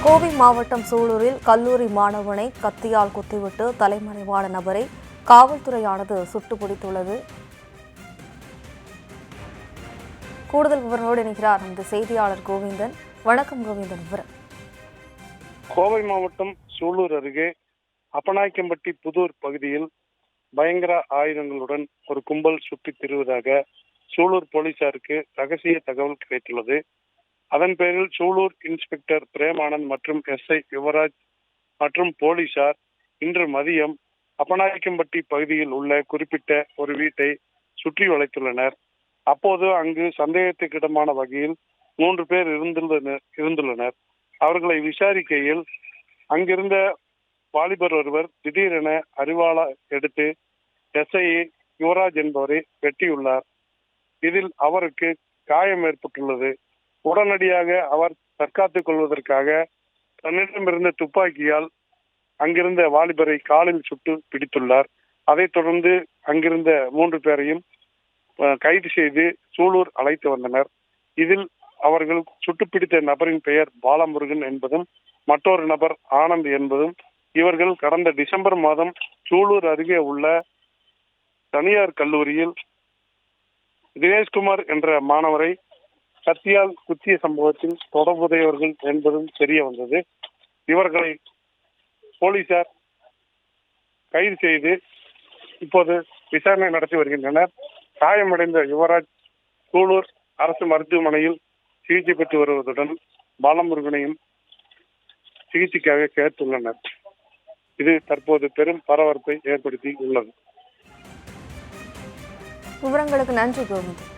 கோவை மாவட்டம் சூலூரில் கல்லூரி மாணவனை கத்தியால் குத்திவிட்டு தலைமறைவான நபரை காவல்துறையானது சுட்டுப் பிடித்துள்ளது. கூடுதல் விவரங்களோடு இணைகிறார் நமது செய்தியாளர் கோவிந்தன். வணக்கம் கோவிந்தன். விவரம். கோவை மாவட்டம் சூலூர் அருகே அப்பநாயக்கம்பட்டி புதூர் பகுதியில் பயங்கர ஆயுதங்களுடன் ஒரு கும்பல் சுற்றித் திரிவதாக சூலூர் போலீசாருக்கு ரகசிய தகவல் கிடைத்துள்ளது. அதன் பேரில் சூலூர் இன்ஸ்பெக்டர் பிரேமானந்த் மற்றும் எஸ்ஐ யுவராஜ் மற்றும் போலீசார் இன்று மதியம் அப்பநாயக்கம்பட்டி பகுதியில் உள்ள குறிப்பிட்ட ஒரு வீட்டை சுற்றி வளைத்துள்ளனர். அப்போது அங்கு சந்தேகத்துக்கிடமான வகையில் 3 பேர் இருந்துள்ளனர். அவர்களை விசாரிக்கையில் அங்கிருந்த வாலிபர் ஒருவர் திடீரென அரிவாளை எடுத்து எஸ்ஐ யுவராஜ் என்பவரை வெட்டியுள்ளார். இதில் அவருக்கு காயம் ஏற்பட்டுள்ளது. உடனடியாக அவர் தற்காத்துக் கொள்வதற்காக தன்னிடமிருந்த துப்பாக்கியால் அங்கிருந்த வாலிபரை காலில் சுட்டு பிடித்துள்ளார். அதைத் தொடர்ந்து அங்கிருந்த 3 பேரையும் கைது செய்து சூலூர் அழைத்து வந்தனர். இதில் அவர்கள் சுட்டுப்பிடித்த நபரின் பெயர் பாலமுருகன் என்பதும் மற்றொரு நபர் ஆனந்த் என்பதும் இவர்கள் கடந்த டிசம்பர் மாதம் சூலூர் அருகே உள்ள தனியார் கல்லூரியில் தினேஷ்குமார் என்ற மாணவரை கத்தியால் குத்திய சம்பவத்தில் தொடர்புடையவர்கள் என்பதும் தெரிய வந்தது. இவர்களை போலீசார் கைது செய்து இப்போது விசாரணை நடத்தி வருகின்றனர். காயமடைந்த யுவராஜ் சூலூர் அரசு மருத்துவமனையில் சிகிச்சை பெற்று வருவதுடன் பாலமுருகனையும் சிகிச்சைக்காக சேர்த்துள்ளனர். இது தற்போது பெரும் பரபரப்பை ஏற்படுத்தி உள்ளது. விவரங்களுக்கு நன்றி கோவிந்தன்.